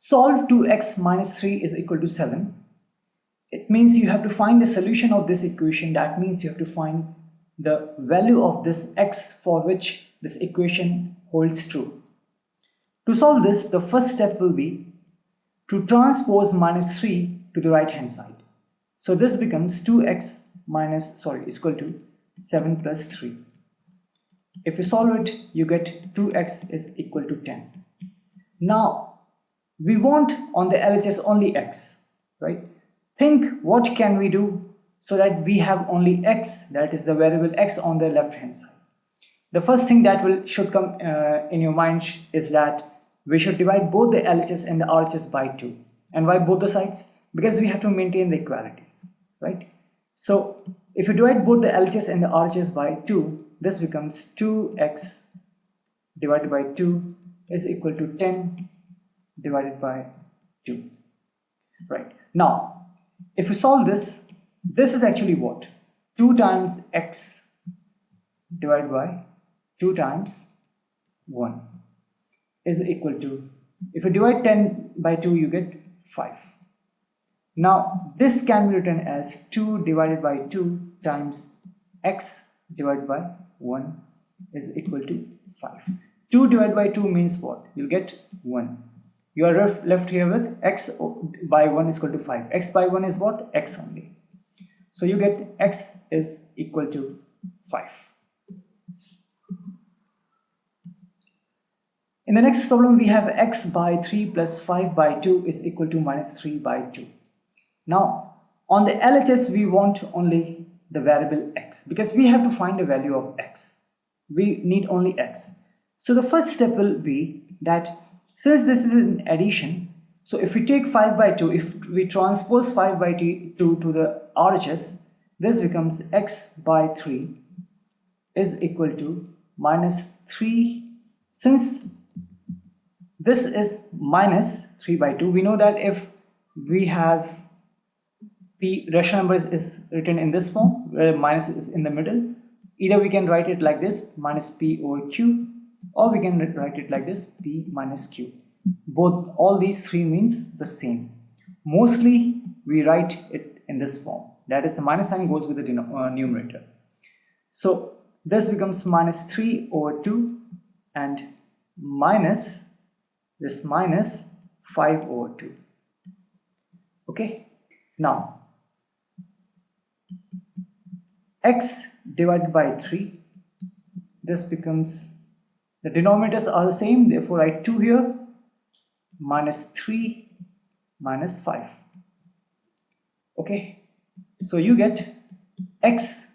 Solve 2x minus 3 is equal to 7. It means you have to find the solution of this equation. That means you have to find the value of this x for which this equation holds true. To solve this, the first step will be to transpose minus 3 to the right hand side. So this becomes 2x is equal to 7 plus 3. If you solve it, you get 2x is equal to 10. Now, we want on the LHS only x, right? Think what can we do so that we have only x, that is the variable x on the left hand side. The first thing that should come in your mind is that we should divide both the LHS and the RHS by 2. And why both the sides? Because we have to maintain the equality, right? So if you divide both the LHS and the RHS by 2, this becomes 2x divided by 2 is equal to 10 divided by 2, right? Now, if you solve this, this is actually what? 2 times x divided by 2 times 1 is equal to, if you divide 10 by 2, you get 5. Now, this can be written as 2 divided by 2 times x divided by 1 is equal to 5. 2 divided by 2 means what? You'll get 1. You are left here with x by 1 is equal to 5. X by 1 is what? X only. So you get x is equal to 5. In the next problem, we have x by 3 plus 5 by 2 is equal to minus 3 by 2. Now, on the LHS, we want only the variable x because we have to find the value of x. We need only x. So the first step will be that since this is an addition, so if we take 5 by 2, if we transpose 5 by 2 to the RHS, this becomes x by 3 is equal to minus 3. Since this is minus 3 by 2, we know that if we have p rational number is written in this form, where minus is in the middle, either we can write it like this, minus p over q, or we can write it like this, p minus q. All these three means the same. Mostly we write it in this form, that is the minus sign goes with the numerator. So this becomes minus 3 over 2 and minus this minus 5 over 2. Okay, now x divided by 3, this becomes, the denominators are the same, therefore write 2 here, minus 3 minus 5. Okay, so you get x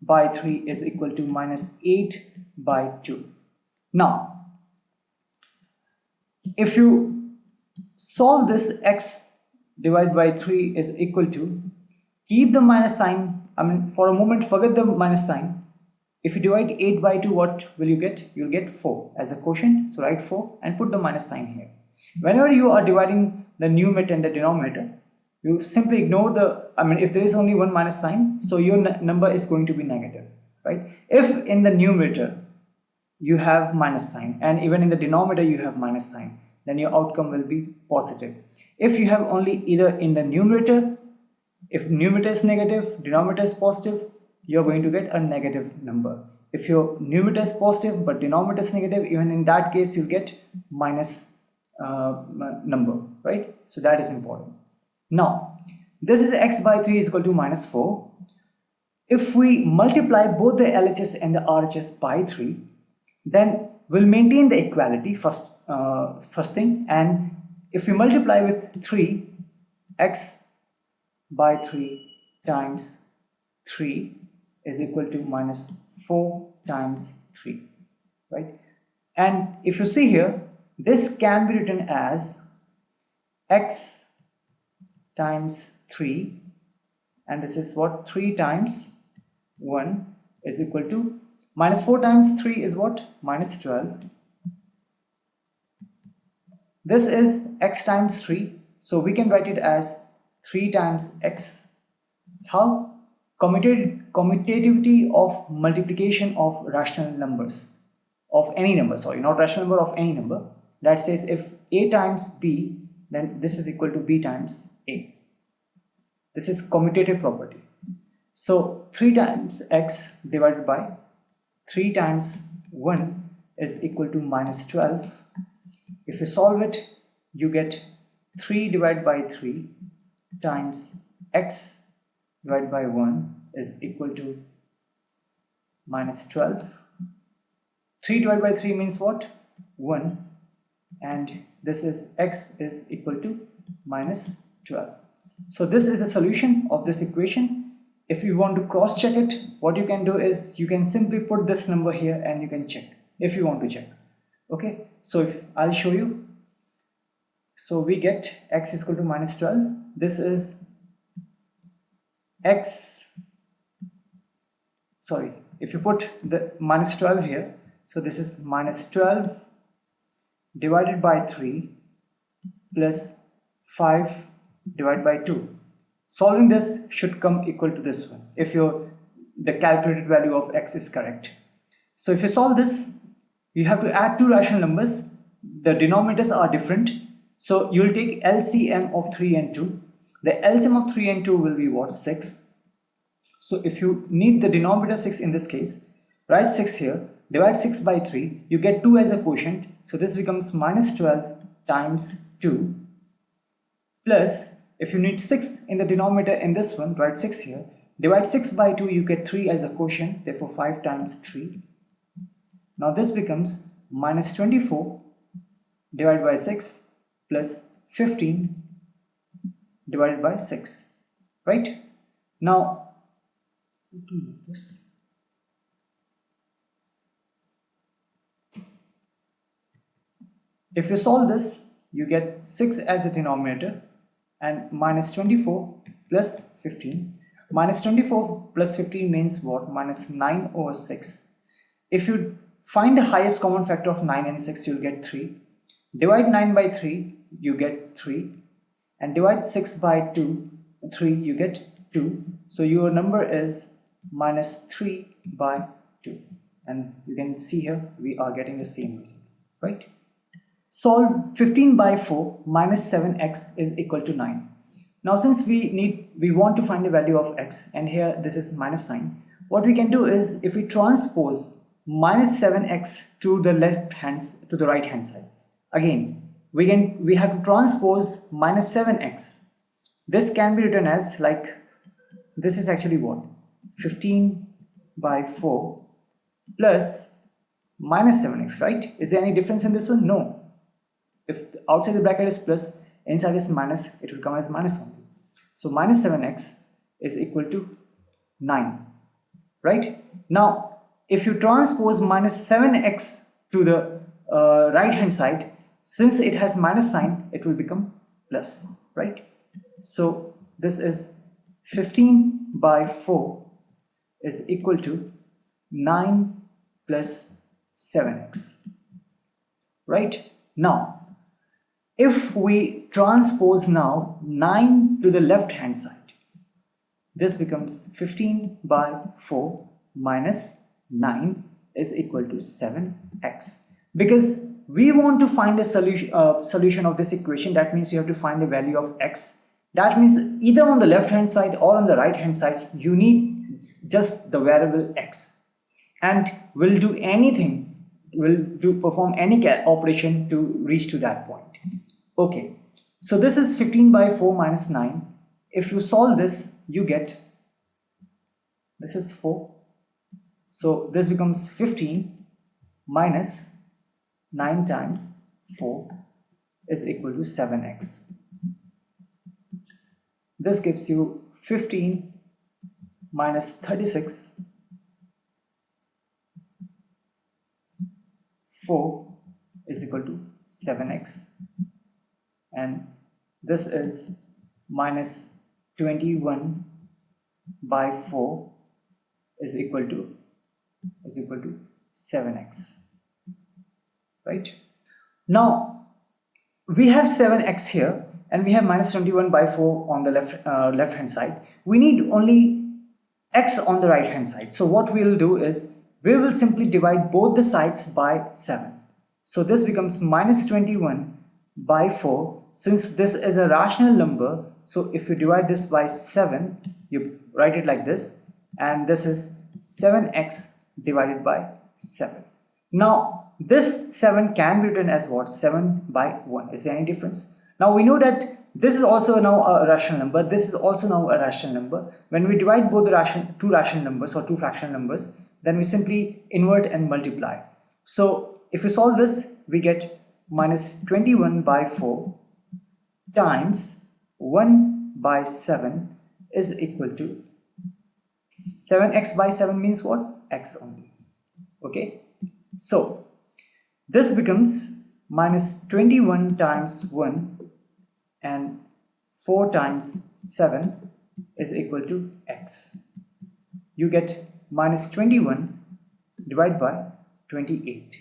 by 3 is equal to minus 8 by 2. Now, if you solve this, x divided by 3 is equal to, keep the minus sign, for a moment forget the minus sign. If you divide 8 by 2, what will you get? You'll get 4 as a quotient, so write 4 and put the minus sign here. Whenever you are dividing the numerator and the denominator, you simply ignore the, if there is only one minus sign, so your number is going to be negative, right? If in the numerator you have minus sign and even in the denominator you have minus sign, then your outcome will be positive. If you have only either in the numerator, if numerator is negative, denominator is positive, you're going to get a negative number. If your numerator is positive but denominator is negative, even in that case you'll get minus number, right? So that is important. Now, this is x by 3 is equal to minus 4. If we multiply both the LHS and the RHS by 3, then we'll maintain the equality first thing, and if we multiply with 3, x by 3 times 3 is equal to minus 4 times 3, right? And if you see here, this can be written as x times 3, and this is what? 3 times 1 is equal to minus 4 times 3 is what? Minus 12. This is x times 3, so we can write it as 3 times x. How? Commutativity of multiplication of rational numbers, of any number, sorry, not rational number, of any number. That says if A times B, then this is equal to B times A. This is commutative property. So 3 times x divided by 3 times 1 is equal to minus 12. If you solve it, you get 3 divided by 3 times x divided by 1 is equal to minus 12. 3 divided by 3 means what? 1, and this is x is equal to minus 12. So this is the solution of this equation. If you want to cross check it, what you can do is you can simply put this number here and you can check if you want to check. Okay, so if I'll show you. So we get x is equal to minus 12. This is x, sorry, if you put the minus 12 here, so this is minus 12 divided by 3 plus 5 divided by 2. Solving this should come equal to this one if the calculated value of x is correct. So if you solve this, you have to add two rational numbers. The denominators are different, so you'll take LCM of 3 and 2. The LCM of 3 and 2 will be what? 6. So if you need the denominator 6 in this case, write 6 here, divide 6 by 3, you get 2 as a quotient. So this becomes minus 12 times 2 plus, if you need 6 in the denominator in this one, write 6 here, divide 6 by 2, you get 3 as a quotient, therefore 5 times 3. Now this becomes minus 24 divided by 6 plus 15 divided by 6, right? Now this. If you solve this, you get 6 as the denominator and minus 24 plus 15. Minus 24 plus 15 means what? Minus 9 over 6. If you find the highest common factor of 9 and 6, you'll get 3. Divide 9 by 3, you get 3. And divide 6 by 3, you get 2. So your number is minus 3 by 2. And you can see here, we are getting the same result, right? Solve 15 by 4 minus 7x is equal to 9. Now since we want to find the value of x, and here this is minus sign, what we can do is if we transpose minus 7x to the right hand side, again we have to transpose minus 7x. This can be written as like, this is actually what? 15 by 4 plus minus 7x, right? Is there any difference in this one? No. If outside the bracket is plus, inside is minus, it will come as minus only. So minus 7x is equal to 9, right? Now, if you transpose minus 7x to the right hand side, since it has minus sign, it will become plus, right? So this is 15 by 4 is equal to 9 plus 7x, right? Now, if we transpose now 9 to the left hand side, this becomes 15 by 4 minus 9 is equal to 7x. Because we want to find a solution of this equation, that means you have to find the value of x. That means either on the left hand side or on the right hand side, you need just the variable x. And we'll do anything, perform any operation to reach to that point. Okay, so this is 15 by 4 minus 9. If you solve this, you get, this is 4. So this becomes 15 minus 9 times 4 is equal to 7x. This gives you 15 minus 36, 4 is equal to 7x. And this is minus 21 by 4 is equal to 7x, right? Now we have 7x here and we have minus 21 by 4 on the left hand side. We need only x on the right hand side. So what we will do is we will simply divide both the sides by 7. So this becomes minus 21 by 4, since this is a rational number, so if you divide this by 7, you write it like this, and this is 7x divided by 7. Now this 7 can be written as what? 7 by 1. Is there any difference? Now we know that this is also now a rational number, this is also now a rational number. When we divide both the two rational numbers or two fractional numbers, then we simply invert and multiply. So if we solve this, we get minus 21 by 4 times 1 by 7 is equal to 7x by 7 means what? X only. Okay, so this becomes minus 21 times 1 and 4 times 7 is equal to x. You get minus 21 divided by 28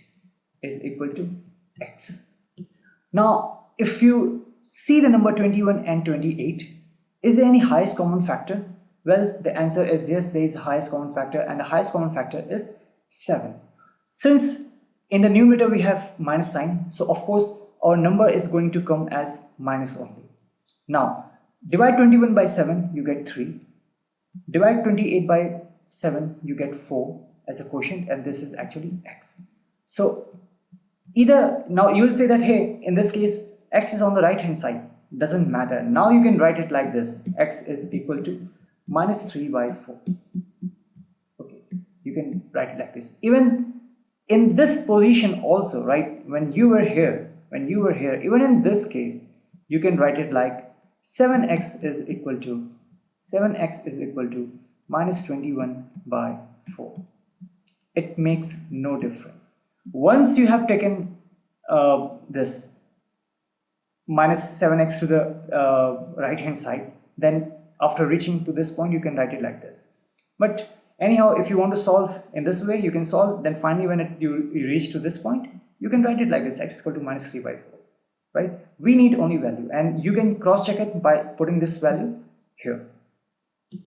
is equal to x. Now if you see the number 21 and 28, is there any highest common factor? Well, the answer is yes, there is a highest common factor, and the highest common factor is 7. Since in the numerator we have minus sign, so of course our number is going to come as minus only. Now divide 21 by 7, you get 3. Divide 28 by 7, you get 4 as a quotient, and this is actually x. So either, now you will say that, hey, in this case x is on the right hand side, doesn't matter. Now you can write it like this, x is equal to minus 3 by 4. Okay, you can write it like this. Even in this position also, right, when you were here, even in this case, you can write it like 7x is equal to minus 21 by 4. It makes no difference. Once you have taken this minus 7x to the right hand side, then after reaching to this point you can write it like this. But anyhow, if you want to solve in this way, you can solve. Then finally when you reach to this point, you can write it like this, x is equal to minus 3 by 4. Right? We need only value, and you can cross check it by putting this value here.